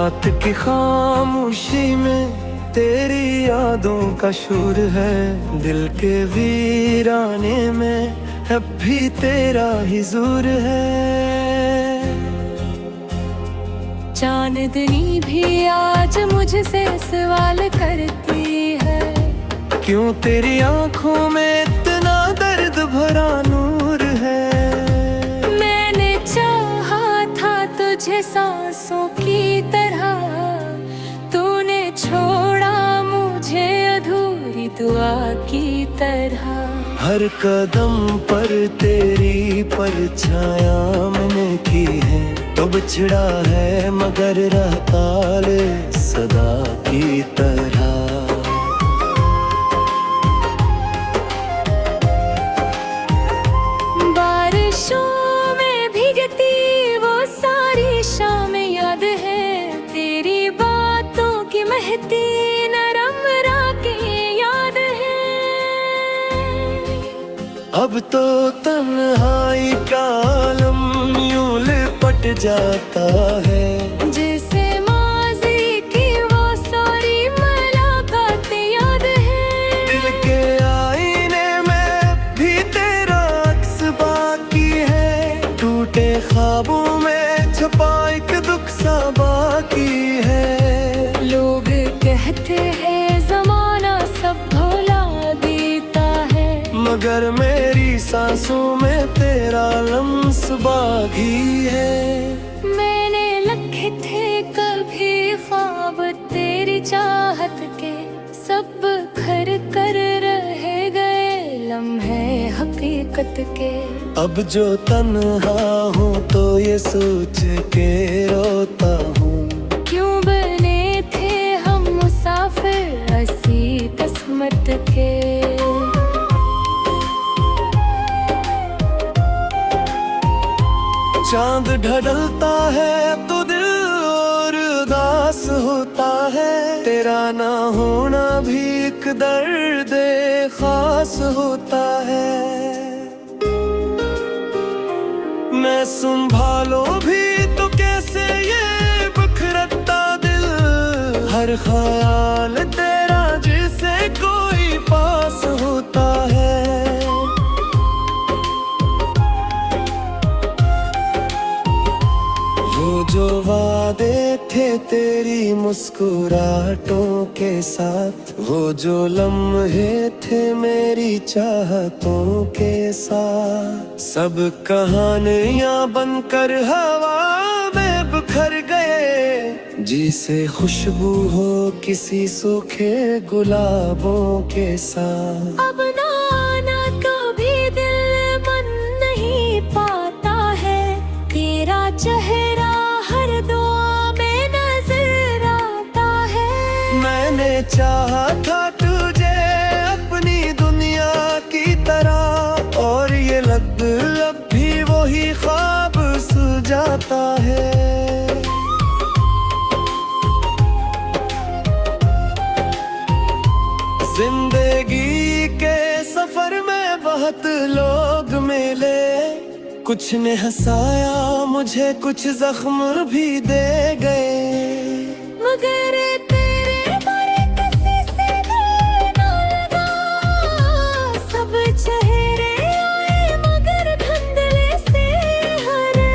रात की खामोशी में तेरी यादों का शोर है, दिल के वीराने में अब भी तेरा ही जोर है। चांदनी भी आज मुझसे सवाल करती है, क्यों तेरी आंखों में इतना दर्द भरा नूर है। मैंने चाहा था तुझे सांसों की तरह, तूने छोड़ा मुझे अधूरी दुआ की तरह। हर कदम पर तेरी परछाया मैंने की है, तो बिछड़ा है मगर रहता ले सदा की तरह। बारिशों में भीगती वो सारी शाम याद है, तेरी बातों की महती नरम रातें याद है। अब तो तन्हाई का आलम यूं लिपट जाता है, जैसे माज़ी की वो सारी मुलाकातें याद है। दिल के आईने में भी तेरा अक्स बाकी है, टूटे ख्वाबों में छुपा एक दुख सा बाकी है। लोग कहते हैं ज़माना सब भुला देता है, मगर मेरी सांसों में तेरा लम्स बाकी है। मैंने लिखे थे कभी ख्वाब तेरी चाहत के, सब खर कर रह गए लम्हे हकीकत के। अब जो तन्हा हूँ तो ये सोच के रोता हूँ, क्यों बने थे हम मुसाफिर ऐसी किस्मत के। चांद ढलता है तो दिल और उदास होता है, तेरा ना होना भी एक दर्द खास होता है। मैं संभालो भी तो कैसे ये बिखरता दिल, हर ख्याल तेरा जिसे कोई पास होता है। वो जो वादे थे तेरी मुस्कुराहटों के साथ, वो जो लम्हे थे मेरी चाहतों के साथ, सब कहानियां बनकर हवा में बिखर गए, जिसे खुशबू हो किसी सूखे गुलाबों के साथ। अब ना आना कभी दिल मन नहीं पाता है, तेरा चेहरा हर दुआ में नजर आता है। मैंने चाहा था तुझे अपनी दुनिया की तरह, और ये लग अब भी वही ख्वाब सुझाता है। जिंदगी के सफर में बहुत लोग मिले, कुछ ने हंसाया मुझे, कुछ जख्म भी दे गए, मगर तेरे बारे किसी से दिल न लगा। सब चेहरे आए मगर धुंधले से हरे।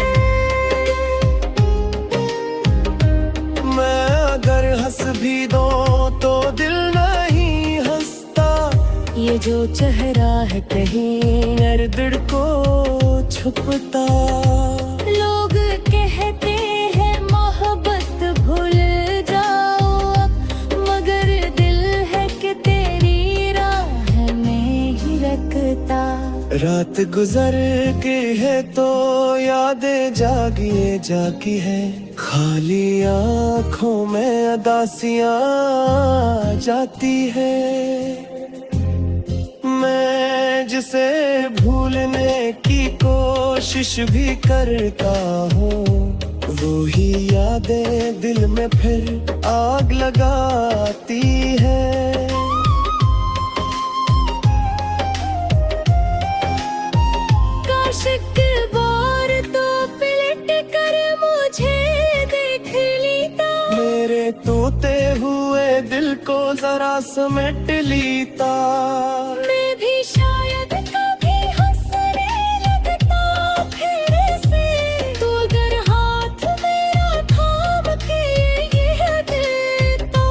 मैं अगर हंस भी दूं तो दिल नहीं हंसता, ये जो चेहरा है कहीं दर्द को छुपता। लोग कहते हैं मोहब्बत भूल जाओ अब, मगर दिल है कि तेरी राह में ही रखता। रात गुजर के है तो यादें जागी जागी है, खाली आँखों में अदासियाँ जाती है। मैं जिसे भूलने की कोशिश भी करता हूँ, वो ही यादें दिल में फिर आग लगाती है। काश एक बार तो पलट कर मुझे देख लेता। जरा समेट लीता। मैं भी शायद कभी हंसने लगता फिर से, तू अगर हाथ मेरा थाम के ये देता।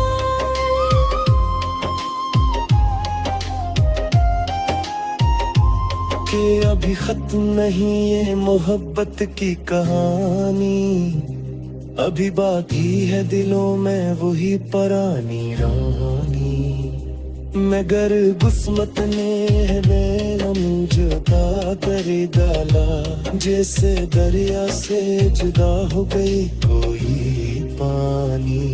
कि अभी खत्म नहीं ये मोहब्बत की कहानी, अभी बाकी है दिलों में वही पुरानी रानी। मगर किस्मत ने बेरम जुदा कर डाला, जैसे दरिया से जुदा हो गई कोई पानी।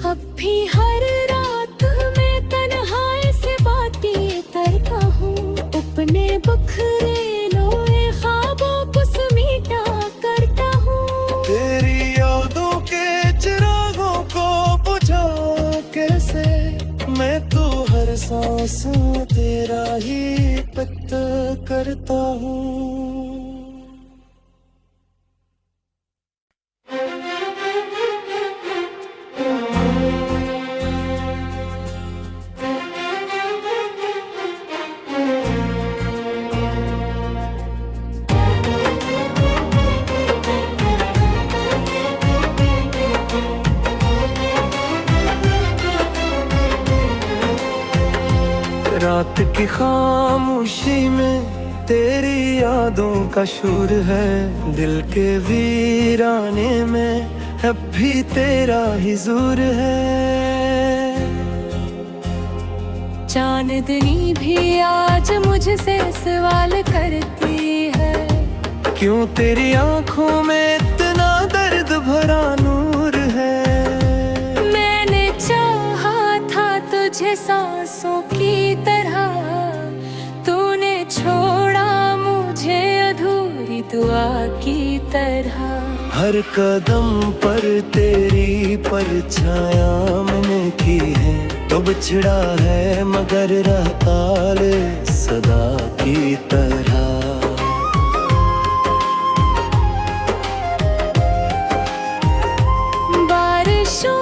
अब भी हर रात मैं तन्हाई से बातें करता हूँ, अपने बखरे लोए ख्वाबों को समेटा करता हूँ। तेरी यादों के चिरागों को बुझा कैसे, मैं तो हर सांस तेरा ही पित करता हूँ। रात की खामोशी में तेरी यादों का शोर है, दिल के वीराने में अब भी तेरा ही ज़ोर है। चांदनी भी आज मुझसे सवाल करती है, क्यों तेरी आंखों में इतना दर्द भरा नूर है। मैंने चाहा था तुझे सांसों की तरह, तूने छोड़ा मुझे अधूरी दुआ की तरह। हर कदम पर तेरी परछाया मैंने की है, तो बिछड़ा है मगर रहता ले सदा की तरह। बारिशों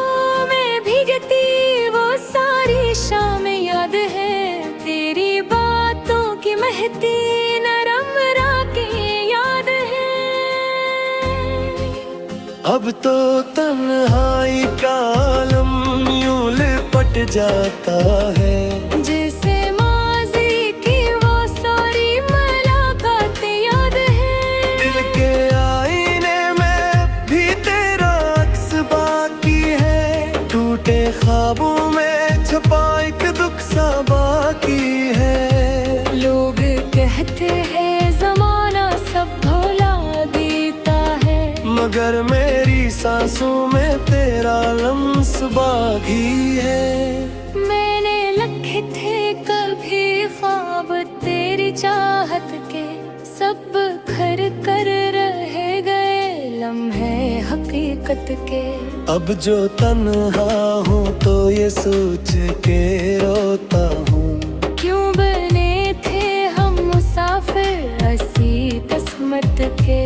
में भीगती वो सारी शाम याद है, तेरी बातों की महती नरम रातें याद है। अब तो तन्हाई का आलम यूं लिपट जाता है, जैसे माज़ी की वो सारी मुलाकातें याद है। दिल के आईने में भी तेरा अक्स बाकी है, टूटे ख्वाबों में छुपा एक दुख सा बाकी है। लोग कहते हैं ज़माना सब भुला देता है, मगर मेरी सांसों में तेरा लम्स बाकी है। मैंने लिखे थे कभी ख्वाब तेरी चाहत के, सब खर कर रह गए लम्हे हकीकत के। अब जो तन्हा हूँ तो ये सोच के रोता हूँ, क्यों बने थे हम मुसाफिर हंसी किस्मत के।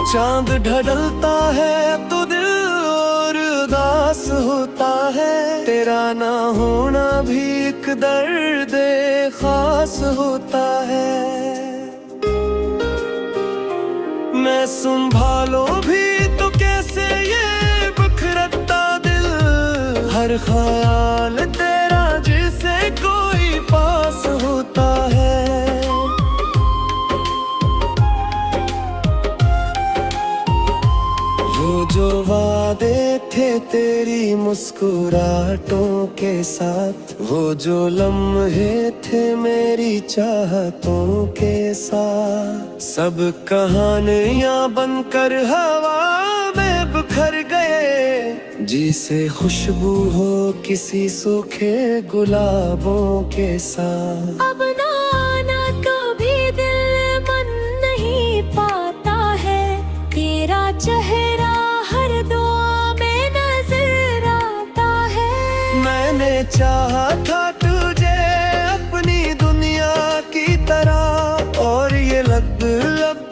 चांद ढलता है तो दिल और उदास होता है, तेरा ना होना भी एक दर्द खास होता है। मैं संभालो भी तो कैसे ये बिखरता दिल, हर ख्याल तेरा जिसे कोई पास होता है। वो जो वादे थे तेरी मुस्कुराहटों के साथ, वो जो लम्हे थे मेरी चाहतों के साथ, सब कहानियां बनकर हवा में बिखर गए, जिसे खुशबू हो किसी सूखे गुलाबों के साथ। अब ना आना कभी दिल मन नहीं पाता है, तेरा चेहरा हर दुआ में नजर आता है। मैंने चाहा था तुझे अपनी दुनिया की तरह, और ये लब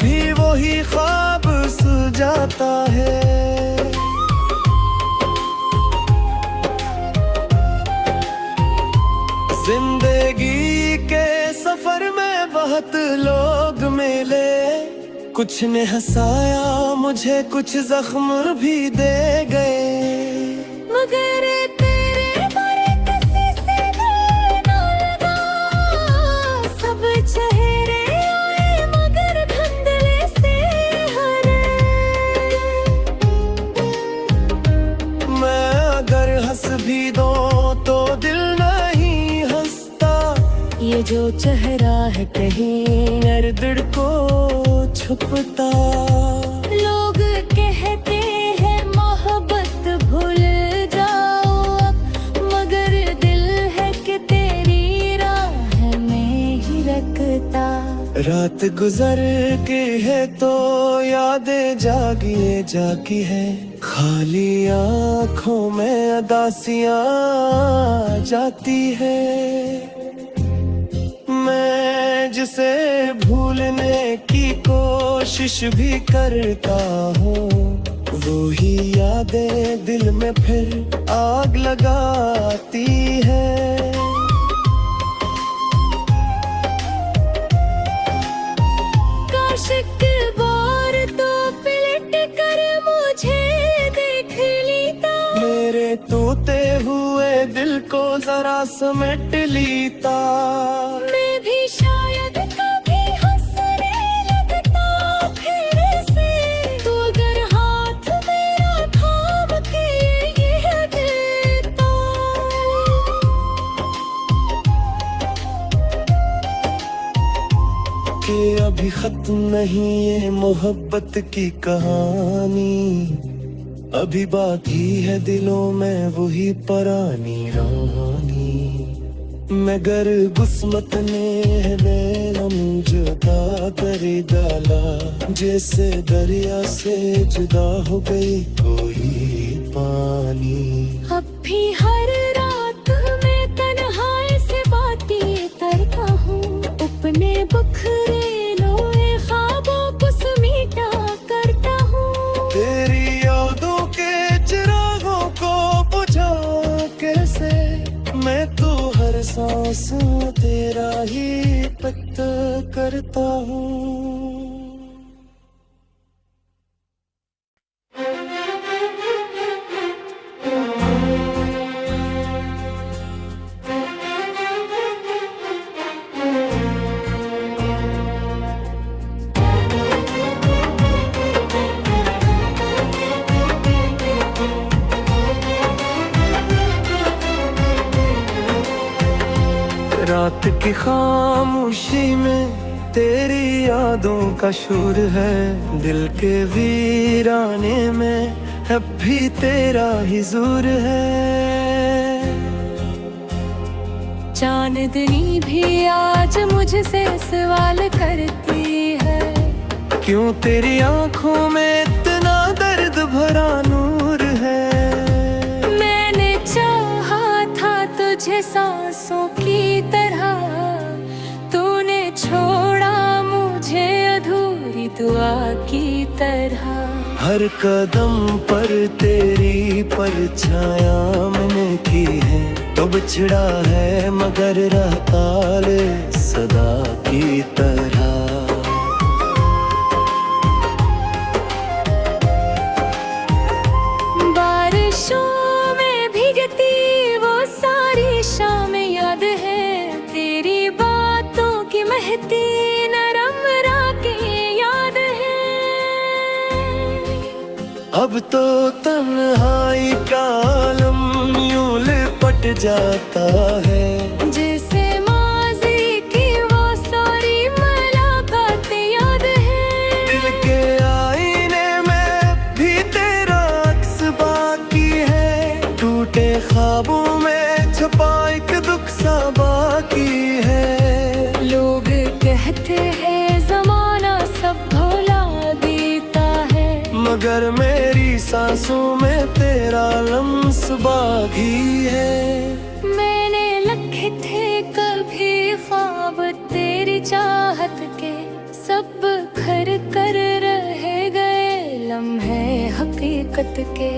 भी वही ख्वाब सुझाता है। जिंदगी के सफर में बहुत लोग मिले, कुछ ने हंसाया मुझे, कुछ जख्म भी दे गए, मगर तेरे बारे किसी से दिल न लगा। सब चेहरे आए मगर धुंधले से हरे। मैं अगर हंस भी दूं तो दिल नहीं हंसता, ये जो चेहरा है कहीं दर्द को छुपता। लोग कहते हैं मोहब्बत भूल जाओ अब, मगर दिल है कि तेरी राह में ही रखता। रात गुजर के है तो यादें जागी है, खाली आंखों में अदासियां जाती है। मैं जिसे भूलने की कोशिश भी करता हूँ, वो ही यादें दिल में फिर आग लगाती है। काश एक बार तो पलट कर मुझे देख लेता, मेरे टूटे हुए दिल को जरा समेट लेता। मैं भी शायद कभी हंसने लगता फिर से, तू अगर हाथ मेरा थाम के ये देता। कि अभी खत्म नहीं ये मोहब्बत की कहानी, अभी बाकी है दिलों में वही पुरानी रानी। मगर किस्मत ने मेरा जुदा कर डाला, जैसे दरिया से जुदा हो गई कोई पानी। अब भी हर रात मैं तन्हाई से बातें करता हूँ, अपने बखरे लोए ख्वाबों को समेटा करता हूँ। तेरी यादों के चिरागों को बुझा कैसे, मैं तो हर सांस में तेरा ही पता करता हूँ। रात की खामोशी में तेरी यादों का शोर है, दिल के वीराने में अब भी तेरा ही ज़ोर है। चांदनी भी आज मुझसे सवाल करती है, क्यों तेरी आंखों में इतना दर्द भरा नूर है। मैंने चाहा था तुझे सांसों की तरह, तूने छोड़ा मुझे अधूरी दुआ की तरह। हर कदम पर तेरी परछाया मैंने की है, तो बिछड़ा है मगर रहता ले सदा की तरह। बारिशों में भीगती वो सारी शाम याद है, तेरी बातों की महती नरम रातें याद है। अब तो तन्हाई का आलम यूं लिपट जाता है, जैसे माज़ी की वो सारी मुलाकातें याद है। दिल के आईने में भी तेरा अक्स बाकी है, टूटे ख्वाबों में छुपा एक दुख सा बाकी है। लोग कहते हैं ज़माना सब भुला देता है, मगर मेरी सांसों में तेरा लम्स बाकी है। मैंने लिखे थे कभी ख्वाब तेरी चाहत के, सब खर कर रह गए लम्हे हकीकत के।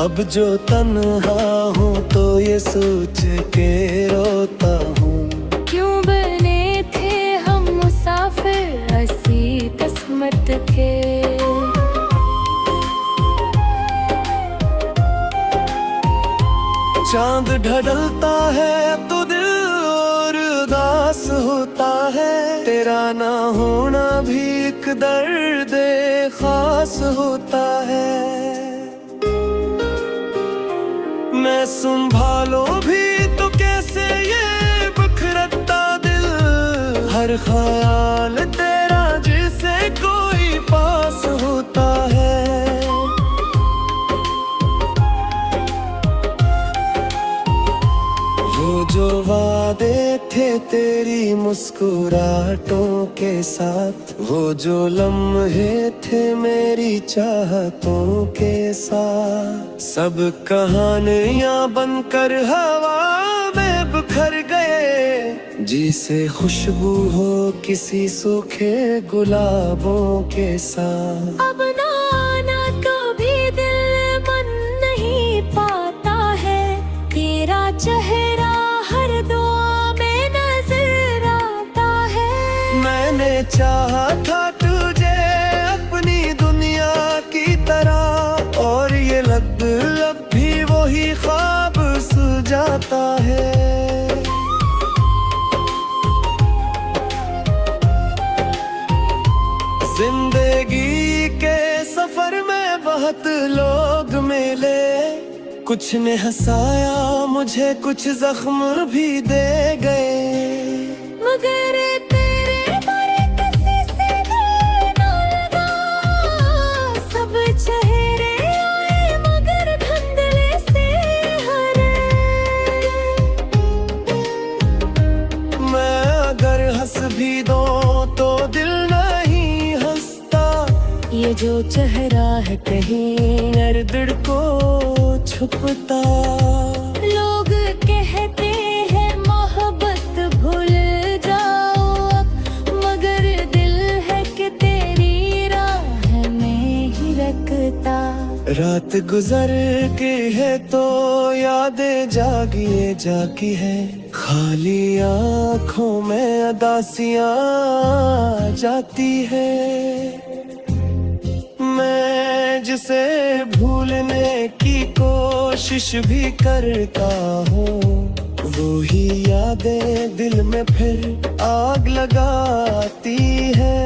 अब जो तन्हा हूँ तो ये सोच के रोता हूँ, चांद ढलता है तो दिल और उदास होता है, तेरा ना होना भी एक दर्द खास होता है। मैं संभालो भी तो कैसे ये बिखरता दिल, हर ख्याल तेरा जिसे कोई पास होता है। वो जो वादे थे तेरी मुस्कुराहटों के साथ, वो जो लम्हे थे मेरी चाहतों के साथ, सब कहानियां बनकर हवा में बिखर गए, जिसे खुशबू हो किसी सूखे गुलाबों के साथ। अब ना आना कभी दिल मन नहीं पाता है, तेरा चेहरा हर दुआ में नजर आता है। मैंने चाहा था तुझे अपनी दुनिया की तरह, और ये लब भी वही ख्वाब सुझाता है। जिंदगी के सफर में बहुत लोग मिले, कुछ ने हंसाया मुझे, कुछ जख्म भी दे गए, मगर तेरे बारे किसी से दिल न लगा। सब चेहरे आए मगर धुंधले से हरे। मैं अगर हंस भी दूं तो दिल नहीं हंसता, ये जो चेहरा है कहीं दर्द को छुपता। लोग कहते हैं मोहब्बत भूल जाओ अब, मगर दिल है कि तेरी राह में ही रखता। रात गुजर के है तो यादें जागी है, खाली आँखों में अदासियाँ जाती है। मैं जिसे भूलने की कोशिश भी करता हूँ, वो ही यादें दिल में फिर आग लगाती है।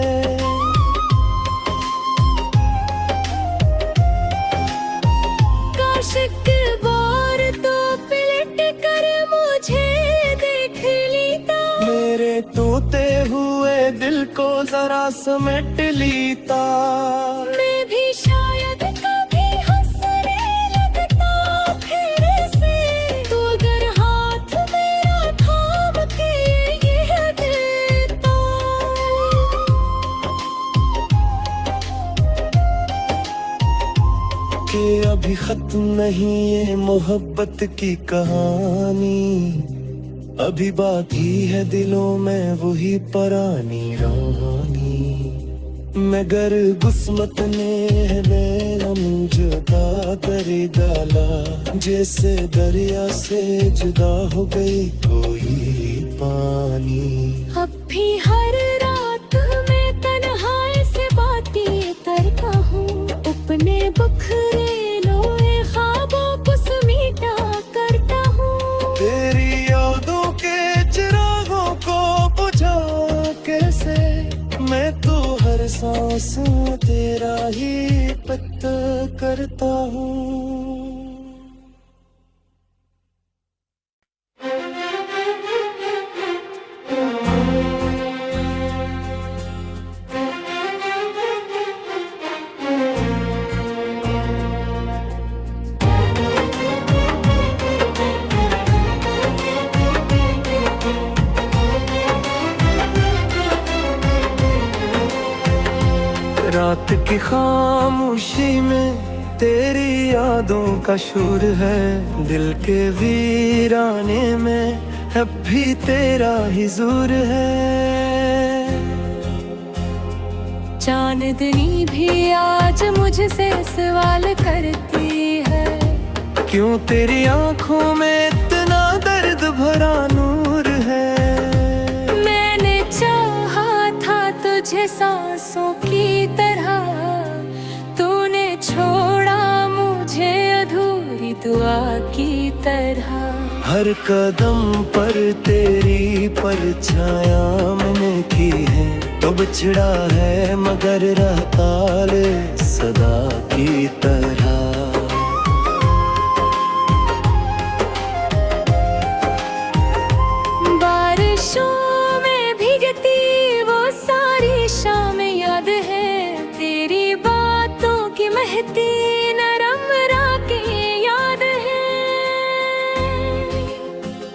काश एक बार तो पलट कर मुझे देख लेता, मेरे टूटे हुए दिल को जरा समेट लेता। मैं भी शायद कभी हंसने लगता फिर से, तू अगर हाथ मेरा थाम के ये देता। कि अभी खत्म नहीं ये मोहब्बत की कहानी, अभी बाकी है दिलों में वही पुरानी रानी। मगर किस्मत ने मेरा मुझे जुदा कर डाला, जैसे दरिया से जुदा हो गई कोई पानी। अब भी हर रात मैं तन्हाई से बातें करता हूँ, अपने बखरे लोए ख्वाबों को समेटा करता हूँ। तेरी यादों के चिरागों को बुझा कैसे, मैं तो हर सांस में तेरा ही पता करता हूँ। रात की खामोशी में तेरी यादों का शोर है, दिल के वीराने में अब भी तेरा ही ज़ोर है। चांदनी भी आज मुझसे सवाल करती है, क्यों तेरी आंखों में इतना दर्द भरा नूर है। मैंने चाहा था तुझे सांसों की तरह, तूने छोड़ा मुझे अधूरी दुआ की तरह। हर कदम पर तेरी परछाया मैंने की है। तो बिछड़ा है मगर रहता ले सदा की तरह। बारिशों में भीगती वो सारी शाम याद है, तेरी बातों की महती नरम रातें याद है।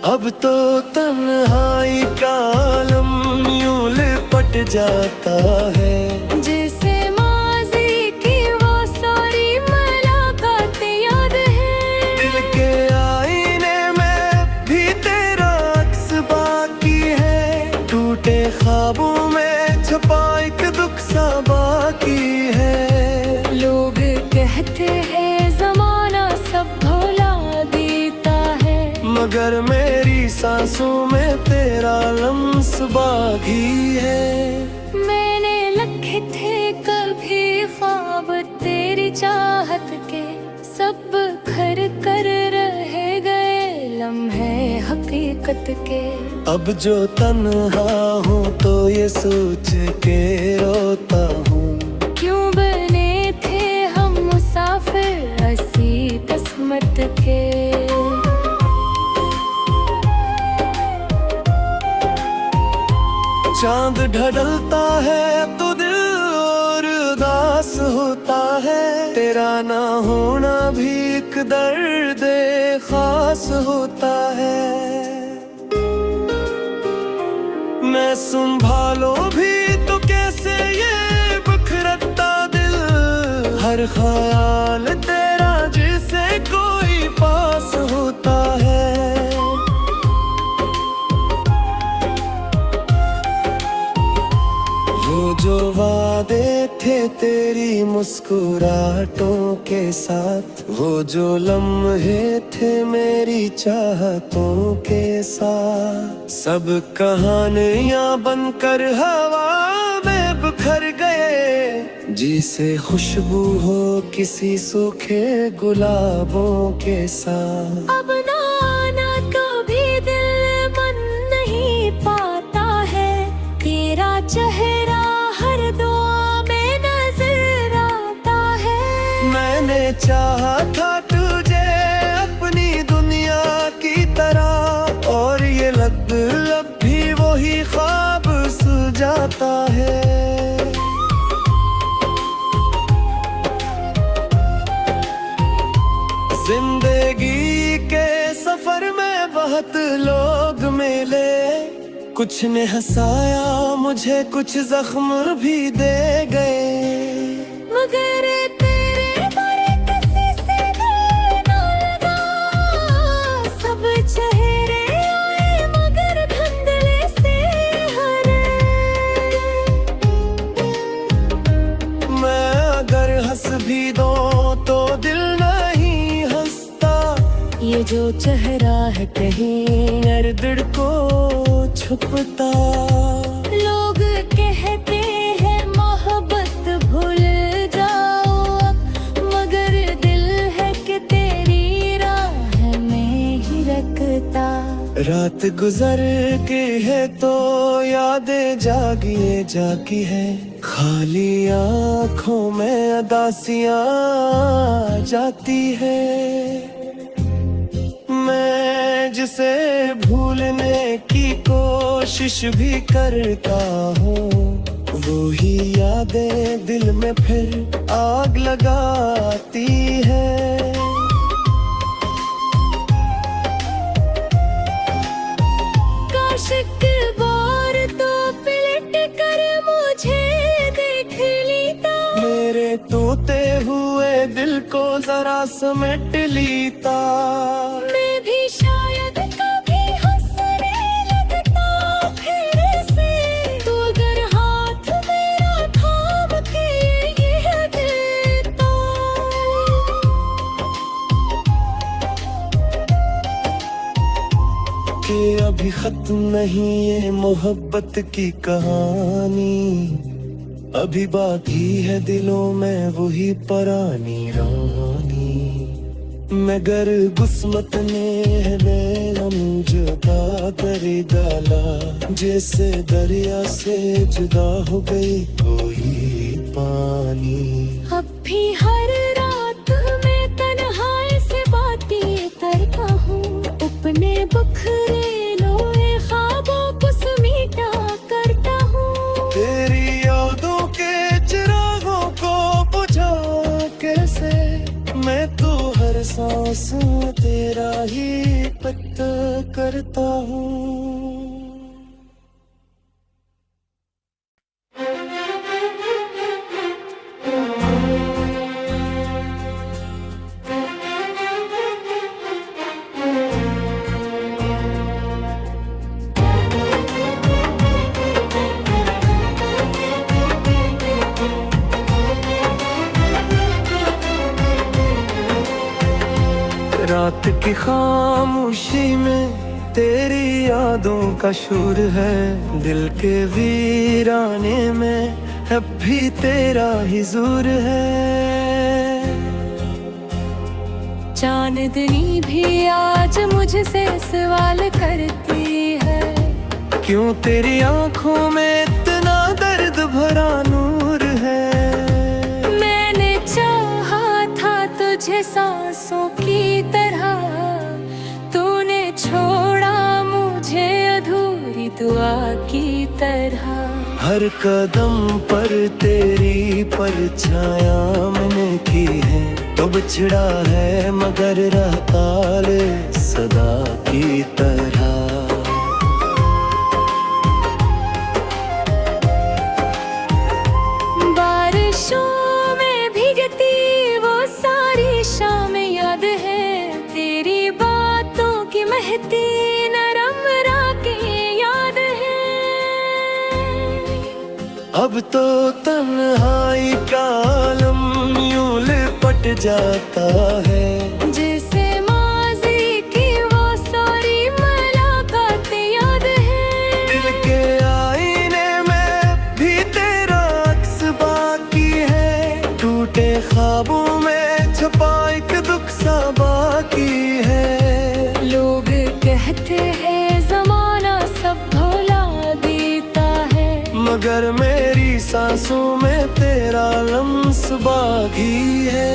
अब तो तन्हाई का आलम यूं लिपट जाता है, जैसे माज़ी की वो सारी मुलाकातें याद है। दिल के आईने में भी तेरा अक्स बाकी है। टूटे ख्वाबों में छुपा एक दुख सा बाकी है। लोग कहते हैं ज़माना सब भुला देता है, मगर मेरी सांसों में तेरा लम्स बाकी है। मैंने लिखे थे कभी ख्वाब तेरी चाहत के, सब खर कर रह गए लम्हे हकीकत के। अब जो तन्हा हूँ तो ये सोच के रोता हूँ, क्यों बने थे हम मुसाफिर ऐसी किस्मत के। चांद ढलता है तो दिल और उदास होता है। तेरा ना होना भी एक दर्द खास होता है। मैं संभालो भी तो कैसे ये बिखरता दिल, हर ख्याल तेरा जिसे कोई पास होता है। वो जो वादे थे तेरी मुस्कुराहटों के साथ, वो जो लम्हे थे मेरी चाहतों के साथ, सब कहानियां बनकर हवा में बिखर गए। जिसे खुशबू हो किसी सूखे गुलाबों के साथ। अब ना आना कभी दिल मन नहीं पाता है, तेरा चेहरा हर दुआ में नजर आता है। मैंने चाहा था तुझे अपनी दुनिया की तरह, और ये लब भी वही ख्वाब सुलझाता है। जिंदगी के सफर में बहुत लोग मिले, कुछ ने हंसाया मुझे, कुछ जख्म भी दे गए। मगर तेरे बारे किसी से दिल न लगा, सब चेहरे आए मगर धुंधले से हरे। मैं अगर हंस भी दूं तो दिल नहीं हंसता, ये जो चेहरा है कहीं दिल को छुपता। लोग कहते हैं मोहब्बत भूल जाओ अब, मगर दिल है कि तेरी राह में ही रखता। रात गुजर के है तो यादें जागी है, खाली आँखों में अदासियाँ जाती है। मैं जिसे भूलने की कोशिश भी करता हूँ, वो ही यादें दिल में फिर आग लगाती है। काश एक बार तो पलट कर मुझे देख लेता, मेरे टूटे हुए दिल को जरा समेट लेता। मैं भी शायद कभी हंसने लगता फिर से, तो अगर हाथ मेरा थाम के ये देता। कि अभी खत्म नहीं ये मोहब्बत की कहानी, अभी बाकी है दिलों में वही पुरानी रानी। मगर किस्मत ने हम जुदा कर डाला, जैसे दरिया से जुदा हो गई कोई पानी। अब भी हर रात में तन्हाई से बातें करता हूँ, अपने बखरे लोए ख्वाबों को समेटा करता हूँ। तेरी यादों के चिरागों को बुझा कैसे, मैं तो हर सांस में तेरा ही पता करता हूँ। रात की खामोशी में तेरी यादों का शोर है, दिल के वीराने में अब भी तेरा ही ज़ोर है। चांदनी भी आज मुझसे सवाल करती है, क्यों तेरी आंखों में इतना दर्द भरा नूर है। मैंने चाहा था तुझे सांसों की तरह, तूने छोड़ा मुझे अधूरी दुआ की तरह। हर कदम पर तेरी परछाया मैंने की है, तो बिछड़ा है मगर रहता ले सदा की तरह। बारिशों में भीगती वो सारी शाम याद है, तेरी बातों की महती नरम रातें याद है। अब तो तन्हाई का आलम यूं लिपट जाता है, जैसे माज़ी की वो सारी मुलाकातें याद है। दिल के आईने में भी तेरा अक्स बाकी है, टूटे ख्वाबों में छुपा एक दुख सा बाकी है। लोग कहते हैं ज़माना सब भुला देता है, मगर मेरी सांसों में तेरा लम्स बाकी है।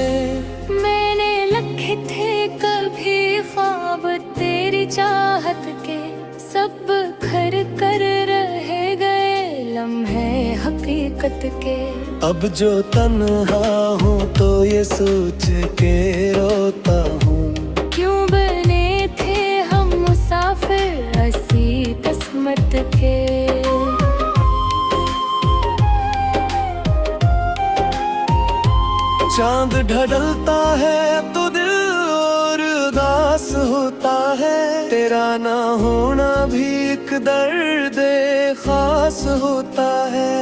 मैंने लिखे थे कभी ख्वाब तेरी चाहत के, सब खर कर रह गए लम्हे हकीकत के। अब जो तन्हा हूँ तो ये सोच के रोता हूँ, क्यों बने थे हम मुसाफिर ऐसी किस्मत के। चांद ढलता है तो दिल और उदास होता है, तेरा ना होना भी एक दर्द खास होता है।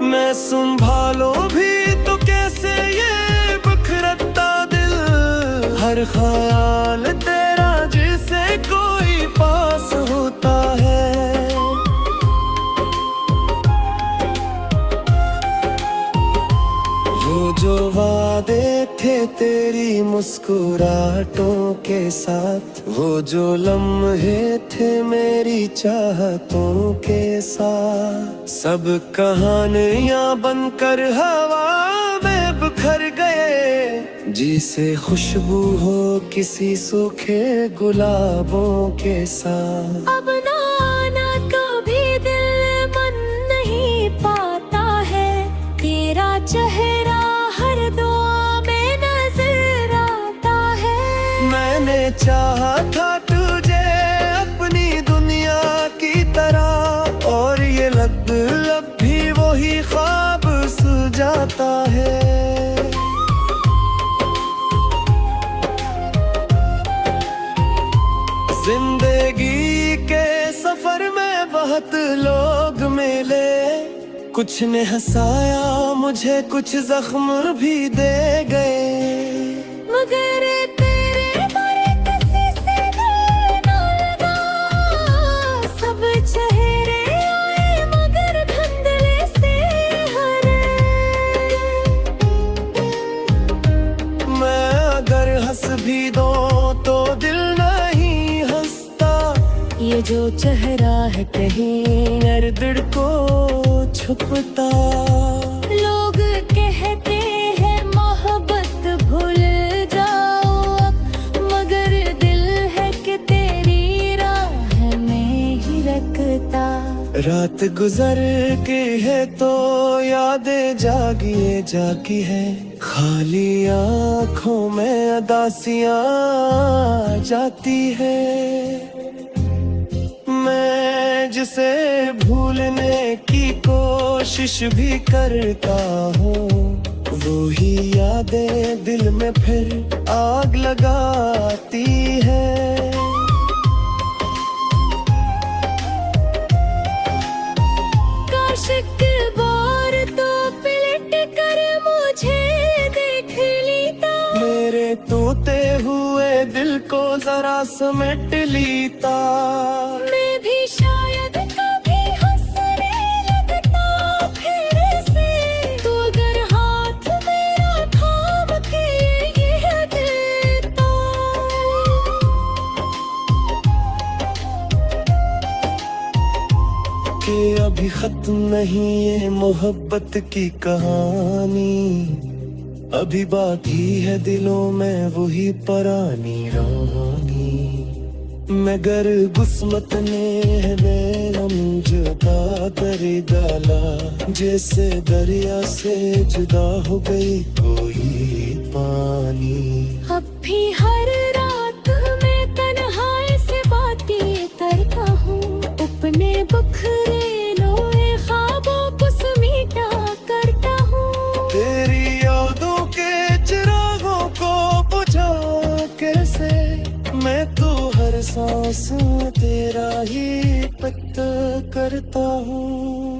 मैं संभालो भी तो कैसे ये बिखरता दिल, हर ख्याल तेरा जिसे कोई पास होता है। वो जो वादे थे तेरी मुस्कुराहटों के साथ, वो जो लम्हे थे मेरी चाहतों के साथ, सब कहानियां बनकर हवा में बिखर गए, जिसे खुशबू हो किसी सूखे गुलाबों के साथ। अब ना आना कभी दिल मन नहीं पाता है, तेरा चेहरा हर दुआ में नजर आता है। मैंने चाहा था तुझे अपनी दुनिया की तरह, और ये लब भी वही ख्वाब सुझाता है। जिंदगी के सफर में बहुत लोग मिले, कुछ ने हंसाया मुझे, कुछ जख्म भी दे गए, मगर तेरे बारे किसी से दिल न लगा। सब चेहरे आए मगर धुंधले से हरे। ये जो चेहरा है कहीं दर्द को छुपता। लोग कहते हैं मोहब्बत भूल जाओ अब, मगर दिल है कि तेरी राह में ही रखता। रात गुजर के है तो यादें जागी है, खाली आँखों में अदासियाँ जाती है। मैं जिसे भूलने की कोशिश भी करता हूँ, वो ही यादें दिल में फिर आग लगाती है। काश एक बार तो पलट कर मुझे देख लेता, मेरे टूटे हुए दिल को जरा समेट लेता। मैं भी शायद कभी हंसने लगता फिर से, तो अगर हाथ मेरा थाम के ये देता। कि अभी खत्म नहीं ये मोहब्बत की कहानी, अभी बाकी है दिलों में वही पुरानी रानी। मगर किस्मत ने हमें जुदा कर डाला, जैसे दरिया से जुदा हो गई कोई पानी। अब भी हर रात मैं तन्हाई से बातें करता हूँ, अपने बखरे लोए ख्वाबों को समेटा करता हूँ। तेरी यादों के चिरागों को बुझा कैसे, मैं तो हर सांस तेरा ही पता करता हूँ।